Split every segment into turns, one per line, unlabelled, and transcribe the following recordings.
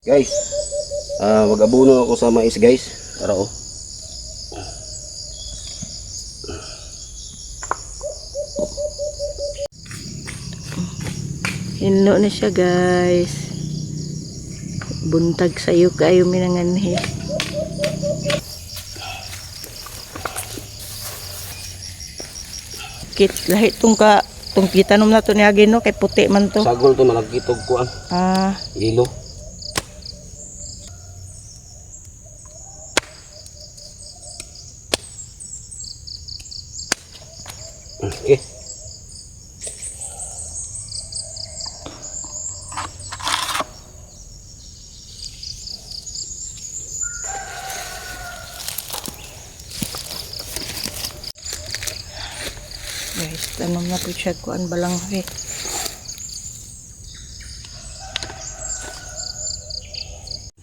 Guys, mag-abono ako sa mais guys. Tara oh.
Hino na siya guys. Buntag sayo kayo minanganhi. Kit lahi tong kitanom na to ni Agino kay puti man to.
Sagol to malagkitog ko ang ilo. Okay.
Guys, tanom na po siya kuan balanghoy.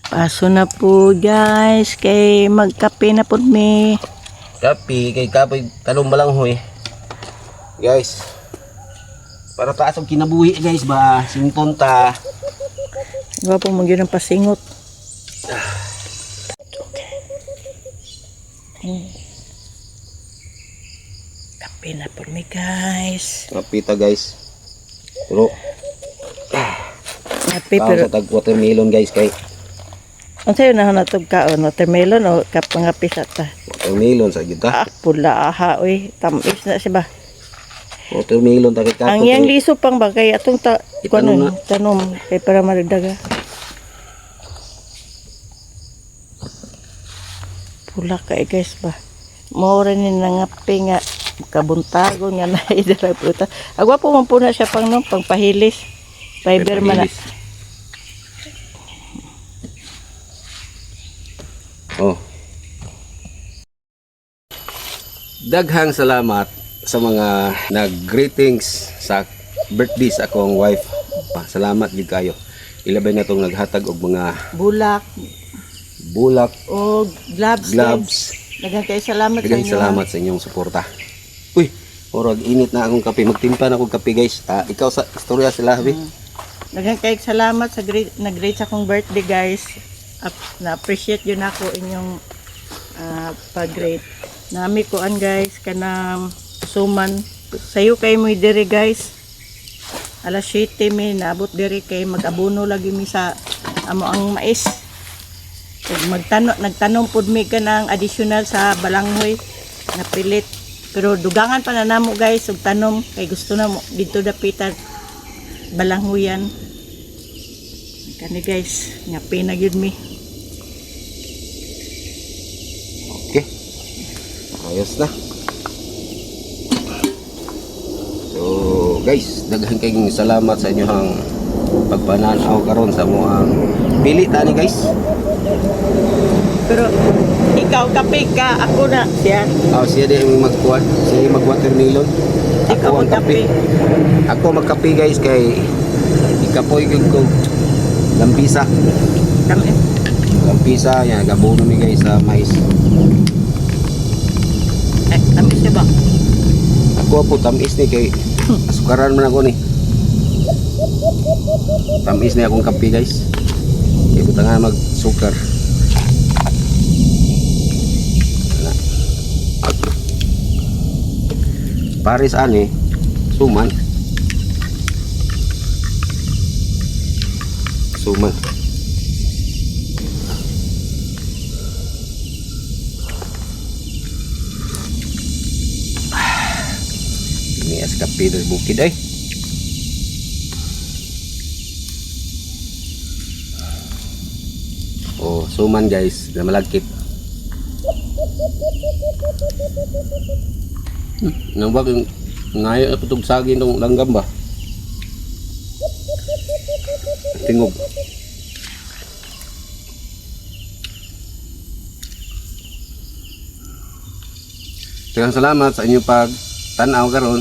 Paso na po guys, kay magkape na po mi.
Kapi kay kapoy talong balanghoy. Guys. Para taas og kinabuhi guys ba, sington ta.
Wa po magyud ang pasingot. Kape na po mi guys.
Kapita guys. Pero
Kape
pero
pero
sa tag watermelon guys kay
ang sayo na natog kaon, watermelon o kapangapi sa ta.
watermelon sa gyud ta.
Pula aha oy, tamis na siya ba.
Watermelon ta kay kapoy.
Ang yang liso pang ba kay atong
Itanong na.
tanom kay para maragdaga. Pula kay guys ba. Mao ra ni nangapi nga kabuntagon nga naay dira puta. Agwa po man po na siya pang pangpahilis. Fiber man na.
Oh. Daghang salamat sa mga nag-greetings sa birthday sa akong wife. Salamat gid kayo. Ilabay na tong naghatag og mga
Bulak
bulak,
o gloves.
gloves.
Daghang kay salamat sa
Daghang
inyo.
salamat sa inyong suporta. Uy, orag init na akong kape. Magtimpa na akong kape guys. Ikaw sa istorya sila habi.
Daghang kay salamat sa nag-greet sa akong birthday guys. Na-appreciate yun ako inyong pag-greet. Nami ko an guys kanang suman. Sayo kay mo diri guys. Alas 7 mi naabot diri kay mag-abono lagi mi sa amo ang mais. Nagtanom pud mi kanang additional sa balanghoy na pilit. Pero dugangan pa na namo guys og tanom kay gusto na mo dito dapitan balanghoyan. Kani guys, ngapi na gyud mi.
Okay. Ayos na. So, guys, daghang kayong salamat sa inyong pagpananaw karon sa moang pili tani guys.
Pero ikaw kape ka, ako na siya.
Siya din magkuha, siya yung mag-watermelon.
Ikaw
Ako ang kape. Ako magkape guys kay ikapoy gyud ko lampisa.
Kami.
Lampisa yan, gabono mi guys sa mais.
Kami siya ba?
Ako po tamis ni kay asukaran man ako ni. Tamis ni akong kape guys. Kay butangan mag-sukar. Paris ani suman. Suman. Ini es kape dari bukid ay. Oh, suman guys, na malagkit. Nang bakit ngayon ako itong saging itong langgam ba? Tingog. Salamat sa inyong pag tanaw karon.